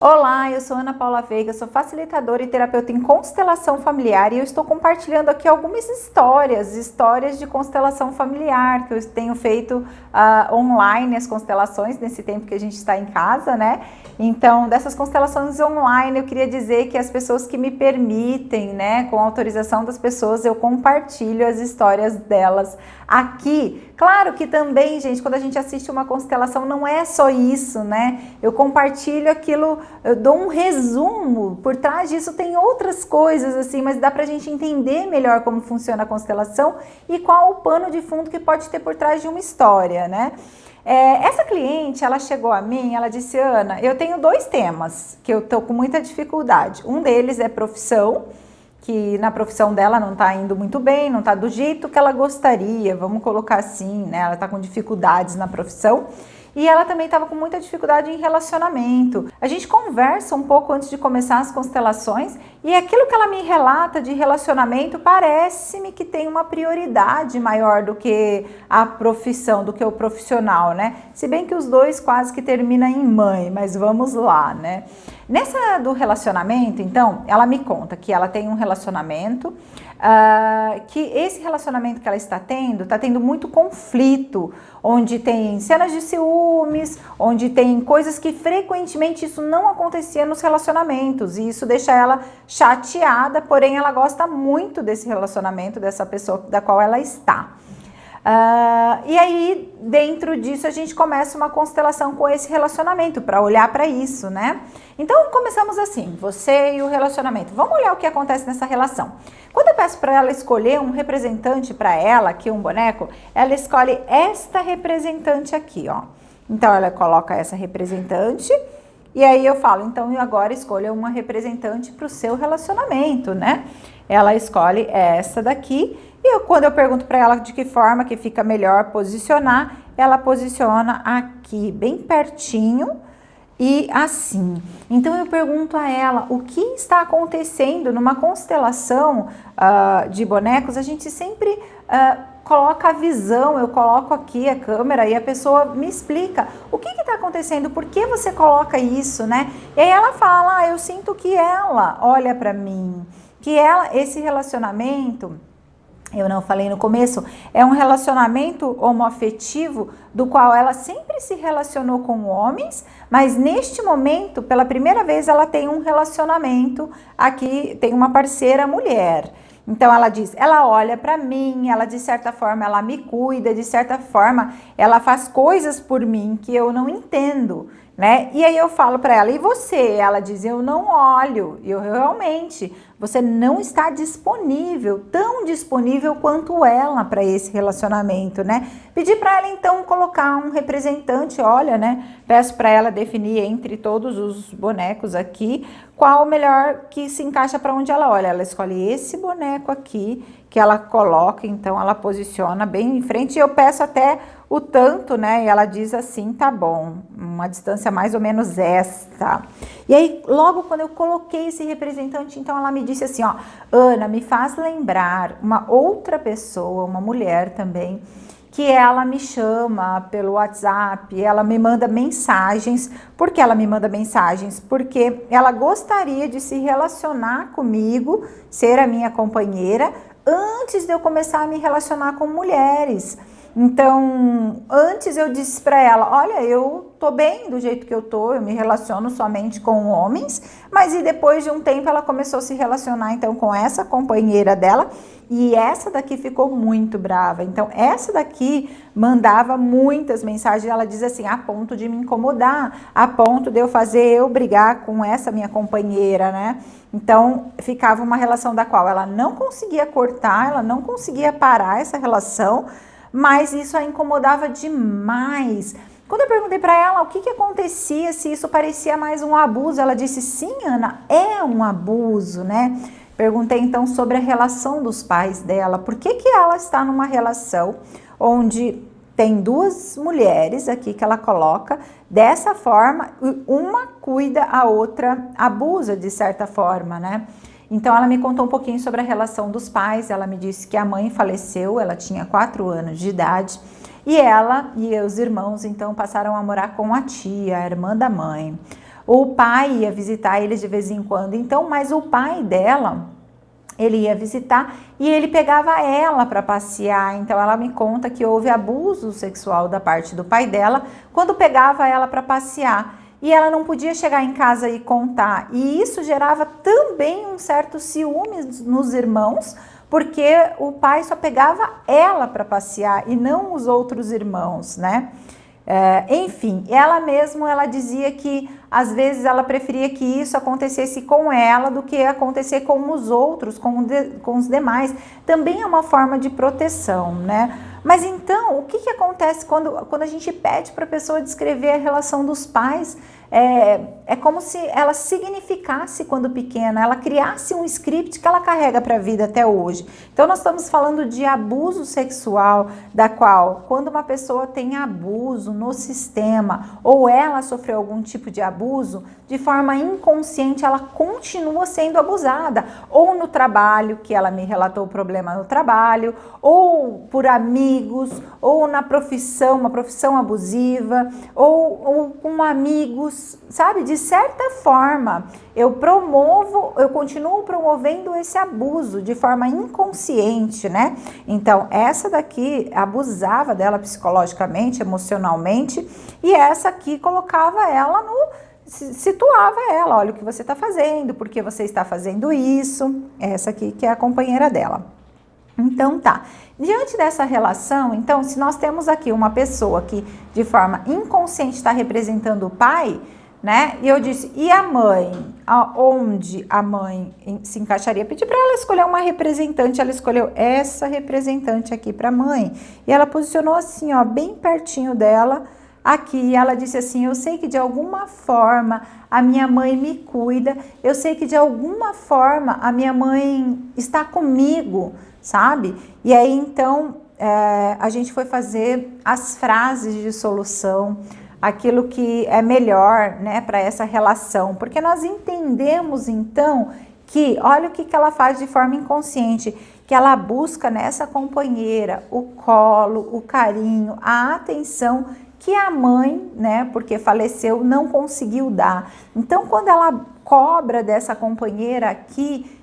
Olá, eu sou Ana Paula Veiga, sou facilitadora e terapeuta em constelação familiar e eu estou compartilhando aqui algumas histórias de constelação familiar que eu tenho feito online, as constelações nesse tempo que a gente está em casa, né? Então, dessas constelações online, eu queria dizer que as pessoas que me permitem, né, com autorização das pessoas, eu compartilho as histórias delas aqui. Claro que também, gente, quando a gente assiste uma constelação, não é só isso, né? Eu compartilho aquilo, eu dou um resumo, por trás disso tem outras coisas, assim, mas dá pra gente entender melhor como funciona a constelação e qual o pano de fundo que pode ter por trás de uma história, né? Essa cliente, ela chegou a mim, ela disse: Ana, eu tenho dois temas que eu tô com muita dificuldade. Um deles é profissão, que na profissão dela não tá indo muito bem, não tá do jeito que ela gostaria, vamos colocar assim, né? Ela tá com dificuldades na profissão. E ela também estava com muita dificuldade em relacionamento. A gente conversa um pouco antes de começar as constelações e aquilo que ela me relata de relacionamento parece-me que tem uma prioridade maior do que a profissão, do que o profissional, né? Se bem que os dois quase que terminam em mãe, mas vamos lá, né? Nessa do relacionamento, então, ela me conta que ela tem um relacionamento, que esse relacionamento que ela está tendo muito conflito, onde tem cenas de ciúmes, onde tem coisas que frequentemente isso não acontecia nos relacionamentos, e isso deixa ela chateada, porém ela gosta muito desse relacionamento, dessa pessoa da qual ela está. E aí, dentro disso, a gente começa uma constelação com esse relacionamento, para olhar para isso, né? Então, começamos assim, você e o relacionamento. Vamos olhar o que acontece nessa relação. Quando eu peço para ela escolher um representante para ela, aqui um boneco, ela escolhe esta representante aqui, ó. Então, ela coloca essa representante e aí eu falo, então, agora escolha uma representante para o seu relacionamento, né? Ela escolhe essa daqui e quando eu pergunto para ela de que forma que fica melhor posicionar, ela posiciona aqui, bem pertinho e assim. Então eu pergunto a ela o que está acontecendo numa constelação de bonecos. A gente sempre coloca a visão, eu coloco aqui a câmera e a pessoa me explica o que está acontecendo, por que você coloca isso, né? E aí ela fala, eu sinto que ela olha para mim, que esse relacionamento, eu não falei no começo, é um relacionamento homoafetivo do qual ela sempre se relacionou com homens, mas neste momento, pela primeira vez, ela tem um relacionamento aqui, tem uma parceira mulher. Então ela diz, ela olha para mim, ela de certa forma ela me cuida, de certa forma ela faz coisas por mim que eu não entendo, né? E aí eu falo para ela, e você? Ela diz, eu não olho, eu realmente, você não está disponível, tão disponível quanto ela para esse relacionamento, né? Pedi para ela então colocar um representante, olha, né? Peço para ela definir entre todos os bonecos aqui, qual o melhor que se encaixa para onde ela olha. Ela escolhe esse boneco aqui, que ela coloca, então ela posiciona bem em frente e eu peço até o tanto, né? E ela diz assim, tá bom, uma distância mais ou menos esta. E aí, logo quando eu coloquei esse representante, então ela me disse assim, ó, Ana, me faz lembrar uma outra pessoa, uma mulher também, que ela me chama pelo WhatsApp, ela me manda mensagens. Por que ela me manda mensagens? Porque ela gostaria de se relacionar comigo, ser a minha companheira, antes de eu começar a me relacionar com mulheres. Então, antes eu disse para ela, olha, eu tô bem do jeito que eu tô, eu me relaciono somente com homens, mas e depois de um tempo ela começou a se relacionar então com essa companheira dela e essa daqui ficou muito brava. Então, essa daqui mandava muitas mensagens, ela diz assim, a ponto de me incomodar, a ponto de eu brigar com essa minha companheira, né? Então, ficava uma relação da qual ela não conseguia cortar, ela não conseguia parar essa relação, mas isso a incomodava demais. Quando eu perguntei para ela o que acontecia, se isso parecia mais um abuso, ela disse, sim, Ana, é um abuso, né? Perguntei então sobre a relação dos pais dela, por que ela está numa relação onde tem duas mulheres aqui que ela coloca, dessa forma, uma cuida, a outra abusa de certa forma, né? Então ela me contou um pouquinho sobre a relação dos pais, ela me disse que a mãe faleceu, ela tinha 4 anos de idade, e ela e os irmãos então passaram a morar com a tia, a irmã da mãe. O pai ia visitar eles de vez em quando. Então, mas o pai dela, ele ia visitar e ele pegava ela para passear. Então ela me conta que houve abuso sexual da parte do pai dela quando pegava ela para passear. E ela não podia chegar em casa e contar. E isso gerava também um certo ciúme nos irmãos, porque o pai só pegava ela para passear e não os outros irmãos, né? Enfim, ela dizia que às vezes ela preferia que isso acontecesse com ela do que acontecer com os outros, com os demais. Também é uma forma de proteção, né? Mas então, o que acontece quando a gente pede para a pessoa descrever a relação dos pais? É como se ela significasse quando pequena, ela criasse um script que ela carrega para a vida até hoje. Então nós estamos falando de abuso sexual, da qual quando uma pessoa tem abuso no sistema ou ela sofreu algum tipo de abuso, de forma inconsciente ela continua sendo abusada, ou no trabalho, que ela me relatou o problema no trabalho, ou por amigos, ou na profissão, uma profissão abusiva, ou com amigos, sabe? De certa forma, eu continuo promovendo esse abuso de forma inconsciente, né? Então, essa daqui abusava dela psicologicamente, emocionalmente, e essa aqui colocava ela situava ela, olha o que você está fazendo, por que você está fazendo isso, essa aqui que é a companheira dela. Então tá, diante dessa relação, então se nós temos aqui uma pessoa que de forma inconsciente está representando o pai, né, e eu disse, e a mãe, onde a mãe se encaixaria? Pedi para ela escolher uma representante, ela escolheu essa representante aqui para a mãe, e ela posicionou assim, ó, bem pertinho dela, aqui, ela disse assim, eu sei que de alguma forma a minha mãe me cuida, eu sei que de alguma forma a minha mãe está comigo, sabe? E aí então a gente foi fazer as frases de solução, aquilo que é melhor, né, para essa relação, porque nós entendemos então que, olha o que ela faz de forma inconsciente, que ela busca nessa companheira o colo, o carinho, a atenção que a mãe, né, porque faleceu, não conseguiu dar. Então, quando ela cobra dessa companheira aqui,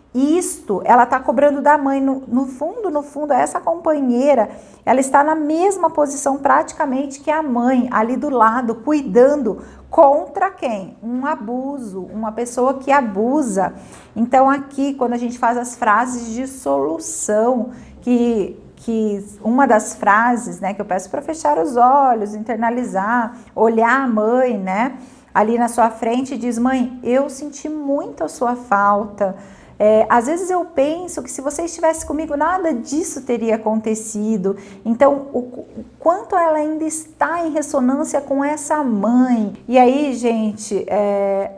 ela está cobrando da mãe. No fundo, essa companheira, ela está na mesma posição praticamente que a mãe, ali do lado, cuidando contra quem? Um abuso, uma pessoa que abusa. Então, aqui, quando a gente faz as frases de solução, que uma das frases, né, que eu peço para fechar os olhos, internalizar, olhar a mãe, né, ali na sua frente, diz, mãe, eu senti muito a sua falta. Às vezes eu penso que se você estivesse comigo, nada disso teria acontecido. Então, o quanto ela ainda está em ressonância com essa mãe. E aí, gente,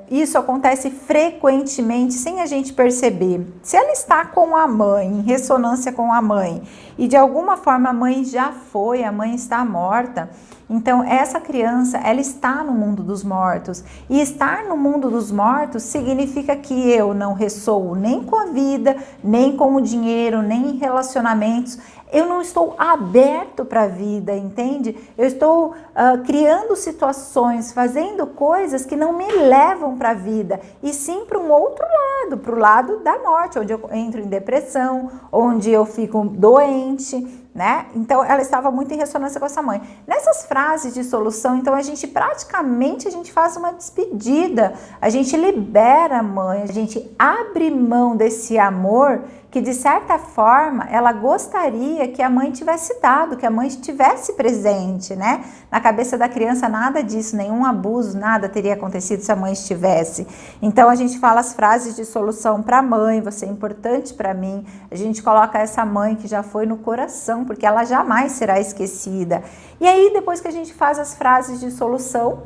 isso acontece frequentemente sem a gente perceber. Se ela está com a mãe, em ressonância com a mãe, e de alguma forma a mãe já foi, a mãe está morta, então essa criança, ela está no mundo dos mortos, e estar no mundo dos mortos significa que eu não ressoo nem com a vida, nem com o dinheiro, nem em relacionamentos. Eu não estou aberto para a vida, entende? Eu estou criando situações, fazendo coisas que não me levam para a vida, e sim para um outro lado, para o lado da morte, onde eu entro em depressão, onde eu fico doente, né? Então ela estava muito em ressonância com essa mãe. Nessas frases de solução, então a gente faz uma despedida, a gente libera a mãe, a gente abre mão desse amor que de certa forma ela gostaria que a mãe tivesse dado, que a mãe estivesse presente, né? Na cabeça da criança nada disso, nenhum abuso, nada teria acontecido se a mãe estivesse. Então a gente fala as frases de solução para a mãe, você é importante para mim. A gente coloca essa mãe que já foi no coração, porque ela jamais será esquecida. E aí depois que a gente faz as frases de solução,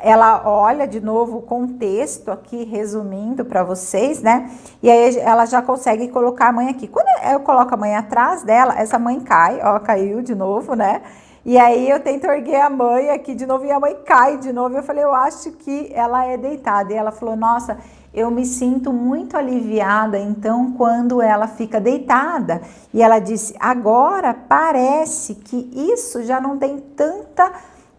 ela olha de novo o contexto aqui, resumindo para vocês, né? E aí ela já consegue colocar a mãe aqui. Quando eu coloco a mãe atrás dela, essa mãe cai, ó, caiu de novo, né? E aí eu tento erguer a mãe aqui de novo e a mãe cai de novo. Eu falei, eu acho que ela é deitada. E ela falou, nossa, eu me sinto muito aliviada, então, quando ela fica deitada. E ela disse, agora parece que isso já não tem tanta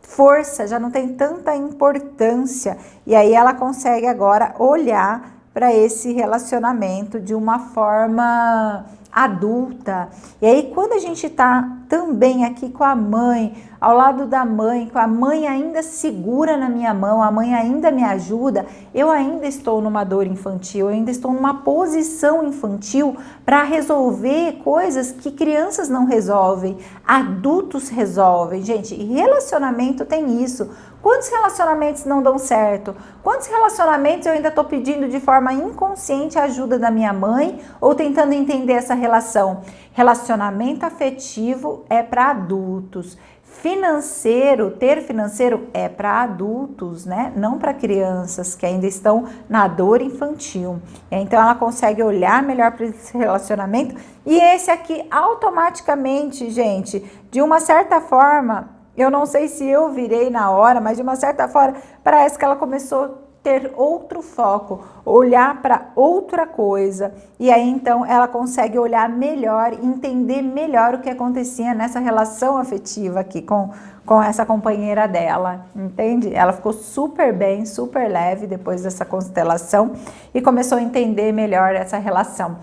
força, já não tem tanta importância. E aí ela consegue agora olhar para esse relacionamento de uma forma adulta. E aí quando a gente tá também aqui com a mãe, ao lado da mãe, com a mãe ainda segura na minha mão, a mãe ainda me ajuda, eu ainda estou numa dor infantil, eu ainda estou numa posição infantil para resolver coisas que crianças não resolvem, adultos resolvem, gente, e relacionamento tem isso. Quantos relacionamentos não dão certo? Quantos relacionamentos eu ainda estou pedindo de forma inconsciente a ajuda da minha mãe ou tentando entender essa relação? Relacionamento afetivo é para adultos. Financeiro, ter financeiro é para adultos, né? Não para crianças que ainda estão na dor infantil. Então ela consegue olhar melhor para esse relacionamento e esse aqui automaticamente, gente, de uma certa forma, eu não sei se eu virei na hora, mas de uma certa forma parece que ela começou a ter outro foco, olhar para outra coisa. E aí então ela consegue olhar melhor, entender melhor o que acontecia nessa relação afetiva aqui com essa companheira dela, entende? Ela ficou super bem, super leve depois dessa constelação e começou a entender melhor essa relação.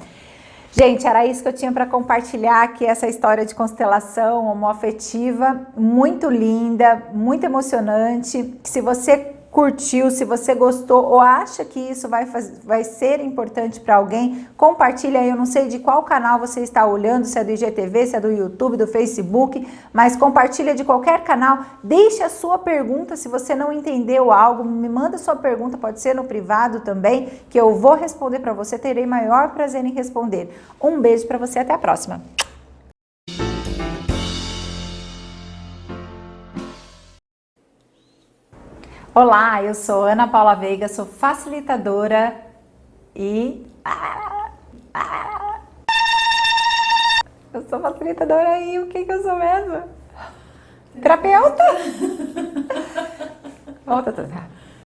Gente, era isso que eu tinha para compartilhar aqui, essa história de constelação homoafetiva, muito linda, muito emocionante. Se você curtiu, se você gostou ou acha que isso vai ser importante para alguém, compartilha aí. Eu não sei de qual canal você está olhando, se é do IGTV, se é do YouTube, do Facebook, mas compartilha de qualquer canal. Deixe a sua pergunta se você não entendeu algo, me manda sua pergunta, pode ser no privado também, que eu vou responder para você, terei maior prazer em responder. Um beijo para você, até a próxima. Olá, eu sou Ana Paula Veiga, sou facilitadora e... Eu sou facilitadora e o que eu sou mesmo? Terapeuta? Volta,